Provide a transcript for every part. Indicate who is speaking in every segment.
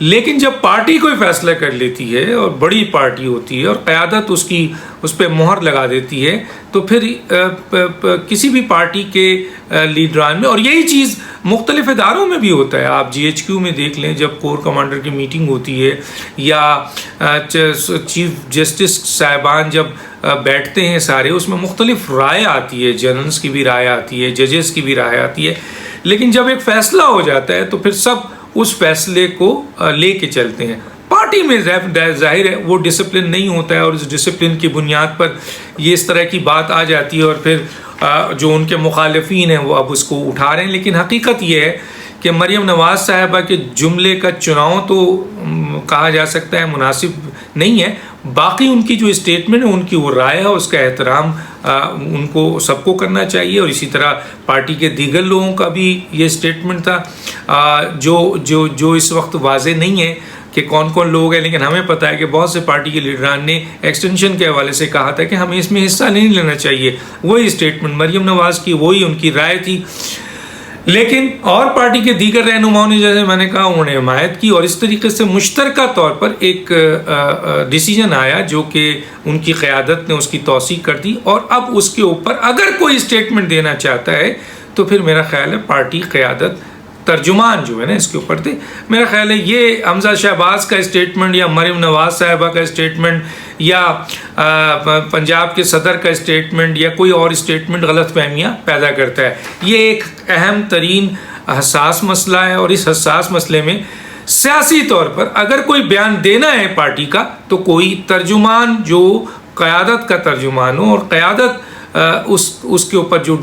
Speaker 1: لیکن جب پارٹی کوئی فیصلہ کر لیتی ہے اور بڑی پارٹی ہوتی ہے اور قیادت اس پہ مہر لگا دیتی ہے تو پھر کسی بھی پارٹی کے لیڈران میں، اور یہی چیز مختلف اداروں میں بھی ہوتا ہے. آپ GHQ میں دیکھ لیں، جب کور کمانڈر کی میٹنگ ہوتی ہے یا چیف جسٹس صاحبان جب بیٹھتے ہیں سارے، اس میں مختلف رائے آتی ہے، جنرلز کی بھی رائے آتی ہے، ججز کی بھی رائے آتی ہے، لیکن جب ایک فیصلہ ہو جاتا ہے تو پھر سب اس فیصلے کو لے کے چلتے ہیں. پارٹی میں ظاہر ہے وہ ڈسپلن نہیں ہوتا ہے، اور اس ڈسپلن کی بنیاد پر یہ اس طرح کی بات آ جاتی ہے، اور پھر جو ان کے مخالفین ہیں وہ اب اس کو اٹھا رہے ہیں. لیکن حقیقت یہ ہے کہ مریم نواز صاحبہ کے جملے کا چناؤ تو کہا جا سکتا ہے مناسب نہیں ہے. باقی ان کی جو اسٹیٹمنٹ ہے، ان کی وہ رائے ہے، اس کا احترام ان کو سب کو کرنا چاہیے، اور اسی طرح پارٹی کے دیگر لوگوں کا بھی یہ اسٹیٹمنٹ تھا جو اس وقت واضح نہیں ہے کہ کون کون لوگ ہیں. لیکن ہمیں پتہ ہے کہ بہت سے پارٹی کے لیڈران نے ایکسٹینشن کے حوالے سے کہا تھا کہ ہمیں اس میں حصہ نہیں لینا چاہیے. وہی اسٹیٹمنٹ مریم نواز کی، وہی ان کی رائے تھی. لیکن اور پارٹی کے دیگر رہنماؤں نے، جیسے میں نے کہا، انہوں نے حمایت کی، اور اس طریقے سے مشترکہ طور پر ایک ڈیسیجن آیا جو کہ ان کی قیادت نے اس کی توثیق کر دی. اور اب اس کے اوپر اگر کوئی اسٹیٹمنٹ دینا چاہتا ہے تو پھر میرا خیال ہے پارٹی قیادت ترجمان جو ہے نا اس کے اوپر تھے. میرا خیال ہے یہ حمزہ شہباز کا اسٹیٹمنٹ یا مریم نواز صاحبہ کا اسٹیٹمنٹ یا پنجاب کے صدر کا اسٹیٹمنٹ یا کوئی اور اسٹیٹمنٹ غلط فہمیاں پیدا کرتا ہے. یہ ایک اہم ترین حساس مسئلہ ہے، اور اس حساس مسئلے میں سیاسی طور پر اگر کوئی بیان دینا ہے پارٹی کا تو کوئی ترجمان جو قیادت کا ترجمان ہو، اور قیادت اس کے اوپر جو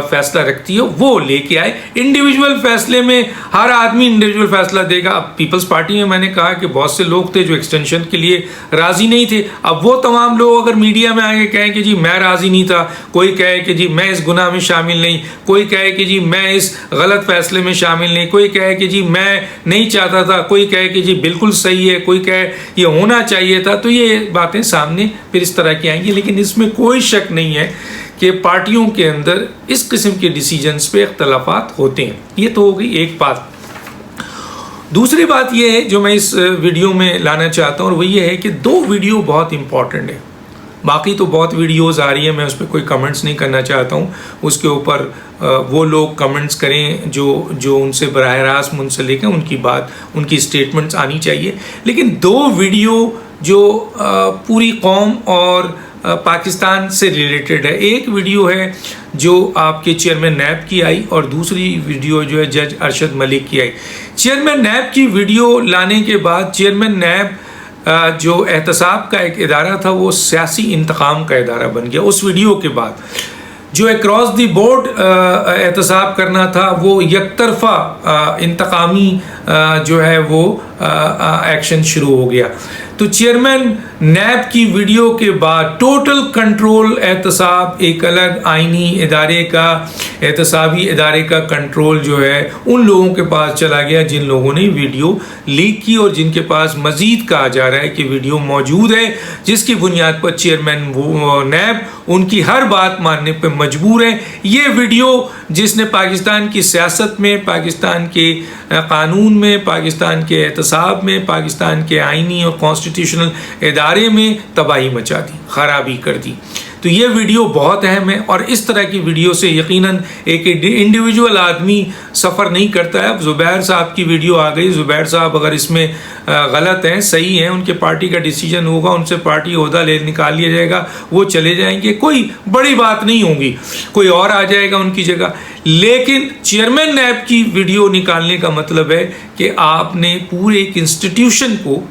Speaker 1: فیصلہ رکھتی ہے وہ لے کے آئے. انڈیویجول فیصلے میں ہر آدمی انڈیویجول فیصلہ دے گا. اب پیپلز پارٹی میں نے کہا کہ بہت سے لوگ تھے جو ایکسٹینشن کے لیے راضی نہیں تھے. اب وہ تمام لوگ اگر میڈیا میں آگے کہیں کہ جی میں راضی نہیں تھا، کوئی کہے کہ جی میں اس گناہ میں شامل نہیں، کوئی کہے کہ جی میں اس غلط فیصلے میں شامل نہیں، کوئی کہے کہ جی میں نہیں چاہتا تھا، کوئی کہے کہ جی بالکل صحیح ہے، کوئی کہے یہ ہونا چاہیے تھا، تو یہ باتیں سامنے پھر اس طرح کی آئیں گی. لیکن اس میں کوئی شک نہیں ہے کہ پارٹیوں کے اندر اس قسم کے ڈیسیجنز پہ اختلافات ہوتے ہیں. یہ تو ہو گئی ایک بات. دوسری بات یہ ہے جو میں اس ویڈیو میں لانا چاہتا ہوں، اور وہ یہ ہے کہ دو ویڈیو بہت امپورٹنٹ ہیں. باقی تو بہت ویڈیوز آ رہی ہیں، میں اس پہ کوئی کمنٹس نہیں کرنا چاہتا ہوں. اس کے اوپر وہ لوگ کمنٹس کریں جو ان سے براہ راست منسلک ہیں، ان کی بات، ان کی اسٹیٹمنٹس آنی چاہیے. لیکن دو ویڈیو جو پوری قوم اور پاکستان سے ریلیٹڈ ہے. ایک ویڈیو ہے جو آپ کے چیئرمین نیب کی آئی، اور دوسری ویڈیو جو ہے جج ارشد ملک کی آئی. چیئرمین نیب کی ویڈیو لانے کے بعد چیئرمین نیب جو احتساب کا ایک ادارہ تھا وہ سیاسی انتقام کا ادارہ بن گیا. اس ویڈیو کے بعد جو اکراس دی بورڈ احتساب کرنا تھا وہ یک طرفہ انتقامی جو ہے وہ ایکشن شروع ہو گیا. تو چیئرمین نیب کی ویڈیو کے بعد ٹوٹل کنٹرول احتساب، ایک الگ آئینی ادارے کا، احتسابی ادارے کا کنٹرول جو ہے ان لوگوں کے پاس چلا گیا جن لوگوں نے ویڈیو لیک کی، اور جن کے پاس مزید کہا جا رہا ہے کہ ویڈیو موجود ہے جس کی بنیاد پر چیئرمین نیب ان کی ہر بات ماننے پہ مجبور ہے. یہ ویڈیو جس نے پاکستان کی سیاست میں، پاکستان کے قانون میں، پاکستان کے احتساب میں، پاکستان کے آئینی اور کانسٹیٹیوشنل ادارے میں تباہی مچا دی، خرابی کر دی. تو یہ ویڈیو بہت اہم ہے، اور اس طرح کی ویڈیو سے یقیناً ایک انڈیویجول آدمی سفر نہیں کرتا ہے. اب زبیر صاحب کی ویڈیو آ گئی. زبیر صاحب اگر اس میں غلط ہیں، صحیح ہیں، ان کے پارٹی کا ڈیسیجن ہوگا، ان سے پارٹی عہدہ نکال لیا جائے گا، وہ چلے جائیں گے، کوئی بڑی بات نہیں ہوگی، کوئی اور آ جائے گا ان کی جگہ. لیکن چیئرمین نیب کی ویڈیو نکالنے کا مطلب ہے کہ آپ نے پورے ایک انسٹیٹیوشن کو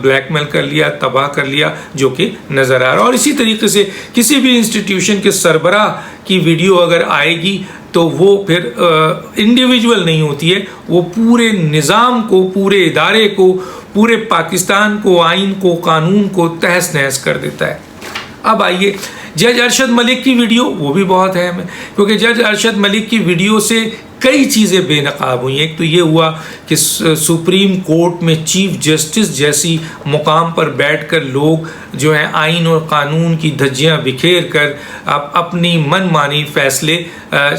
Speaker 1: بلیک میل کر لیا، تباہ کر لیا، جو کہ نظر آ رہا. اور اسی طریقے سے کسی بھی انسٹیٹیوشن کے سربراہ کی ویڈیو اگر آئے گی تو وہ پھر انڈیویجول نہیں ہوتی ہے، وہ پورے نظام کو، پورے ادارے کو، پورے پاکستان کو، آئین کو، قانون کو تہس نہس کر دیتا ہے. اب آئیے جج ارشد ملک کی ویڈیو، وہ بھی بہت اہم ہے، کیونکہ جج ارشد ملک کی ویڈیو سے کئی چیزیں بے نقاب ہوئی. ایک تو یہ ہوا کہ سپریم کورٹ میں چیف جسٹس جیسی مقام پر بیٹھ کر لوگ جو ہیں آئین اور قانون کی دھجیاں بکھیر کر اپنی من مانی فیصلے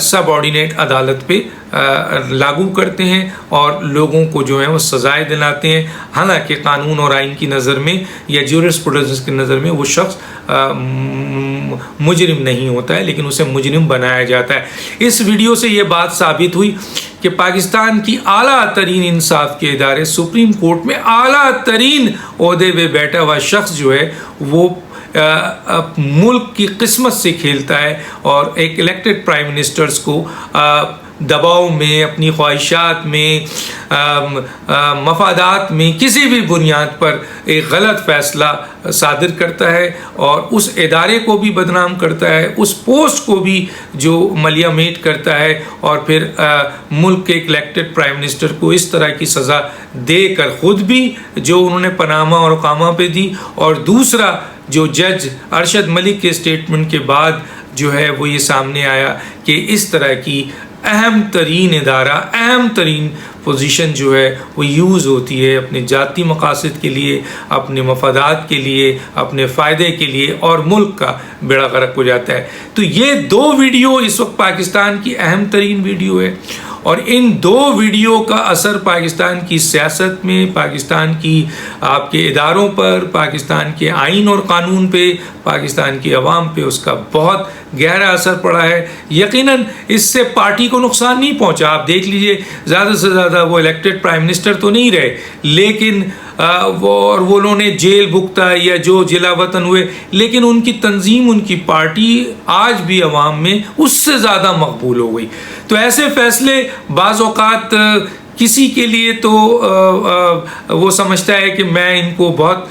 Speaker 1: سب آرڈینیٹ عدالت پہ لاگو کرتے ہیں اور لوگوں کو جو ہے وہ سزائیں دلاتے ہیں، حالانکہ قانون اور آئین کی نظر میں یا جورسپروڈنس کی نظر میں وہ شخص مجرم نہیں ہوتا ہے، لیکن اسے مجرم بنایا جاتا ہے۔ اس ویڈیو سے یہ بات ثابت ہوئی کہ پاکستان کی اعلیٰ ترین انصاف کے ادارے سپریم کورٹ میں اعلیٰ ترین عہدے پہ بیٹھا ہوا شخص جو ہے وہ ملک کی قسمت سے کھیلتا ہے اور ایک الیکٹڈ پرائم منسٹرز کو دباؤ میں، اپنی خواہشات میں، مفادات میں کسی بھی بنیاد پر ایک غلط فیصلہ صادر کرتا ہے اور اس ادارے کو بھی بدنام کرتا ہے، اس پوسٹ کو بھی جو ملیہ میٹ کرتا ہے، اور پھر ملک کے ایک الیکٹڈ پرائم منسٹر کو اس طرح کی سزا دے کر خود بھی جو انہوں نے پاناما اور اقامہ پہ دی، اور دوسرا جو جج ارشد ملک کے اسٹیٹمنٹ کے بعد جو ہے وہ یہ سامنے آیا کہ اس طرح کی اہم ترین ادارہ، اہم ترین پوزیشن جو ہے وہ یوز ہوتی ہے اپنے ذاتی مقاصد کے لیے، اپنے مفادات کے لیے، اپنے فائدے کے لیے، اور ملک کا بیڑا غرق ہو جاتا ہے۔ تو یہ دو ویڈیو اس وقت پاکستان کی اہم ترین ویڈیو ہے، اور ان دو ویڈیو کا اثر پاکستان کی سیاست میں، پاکستان کی آپ کے اداروں پر، پاکستان کے آئین اور قانون پہ، پاکستان کی عوام پہ اس کا بہت گہرا اثر پڑا ہے۔ یقیناً اس سے پارٹی کو نقصان نہیں پہنچا، آپ دیکھ لیجئے زیادہ سے زیادہ وہ الیکٹڈ پرائم منسٹر تو نہیں رہے، لیکن وہ لوگوں نے جیل بھگتا یا جو جلا وطن ہوئے، لیکن ان کی تنظیم، ان کی پارٹی آج بھی عوام میں اس سے زیادہ مقبول ہو گئی۔ تو ایسے فیصلے بعض اوقات کسی کے لیے تو وہ سمجھتا ہے کہ میں ان کو بہت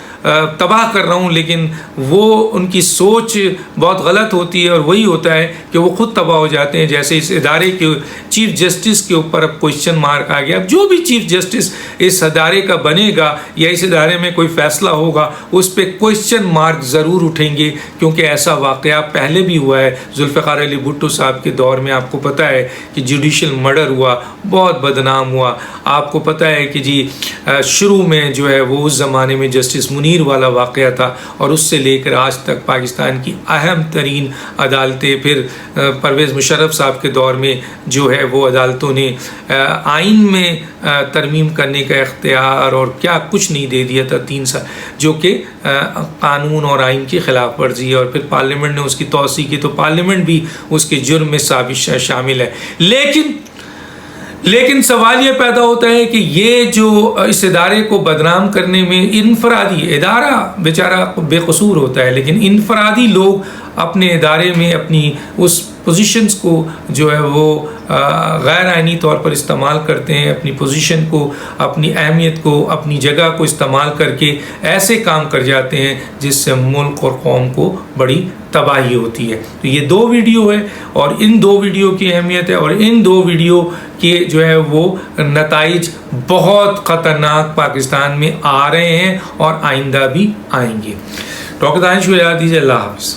Speaker 1: تباہ کر رہا ہوں، لیکن وہ ان کی سوچ بہت غلط ہوتی ہے، اور وہی ہوتا ہے کہ وہ خود تباہ ہو جاتے ہیں۔ جیسے اس ادارے کے چیف جسٹس کے اوپر اب کوشچن مارک آ گیا، اب جو بھی چیف جسٹس اس ادارے کا بنے گا یا اس ادارے میں کوئی فیصلہ ہوگا اس پہ کوشچن مارک ضرور اٹھیں گے، کیونکہ ایسا واقعہ پہلے بھی ہوا ہے۔ ذوالفقار علی بھٹو صاحب کے دور میں آپ کو پتہ ہے کہ جوڈیشل مرڈر ہوا، بہت بدنام ہوا۔ آپ کو پتہ ہے کہ جی شروع میں جو ہے وہ اس زمانے میں جسٹس منیر والا واقعہ تھا، اور اس سے لے کر آج تک پاکستان کی اہم ترین عدالتیں، پھر پرویز مشرف صاحب کے دور میں جو ہے وہ عدالتوں نے آئین میں ترمیم کرنے کا اختیار اور کیا کچھ نہیں دے دیا تھا 3 سال، جو کہ قانون اور آئین کی خلاف ورزی ہے، اور پھر پارلیمنٹ نے اس کی توسیع کی تو پارلیمنٹ بھی اس کے جرم میں شامل ہے۔ لیکن سوال یہ پیدا ہوتا ہے کہ یہ جو اس ادارے کو بدنام کرنے میں انفرادی، ادارہ بیچارہ بے قصور ہوتا ہے، لیکن انفرادی لوگ اپنے ادارے میں اپنی اس پوزیشنز کو جو ہے وہ غیر آئینی طور پر استعمال کرتے ہیں، اپنی پوزیشن کو، اپنی اہمیت کو، اپنی جگہ کو استعمال کر کے ایسے کام کر جاتے ہیں جس سے ملک اور قوم کو بڑی تباہی ہوتی ہے۔ تو یہ 2 ویڈیو ہے، اور ان 2 ویڈیو کی اہمیت ہے، اور ان 2 ویڈیو کے جو ہے وہ نتائج بہت خطرناک پاکستان میں آ رہے ہیں اور آئندہ بھی آئیں گے۔ ڈاکٹر دانش کو یاد دیجیے۔ اللہ حافظ۔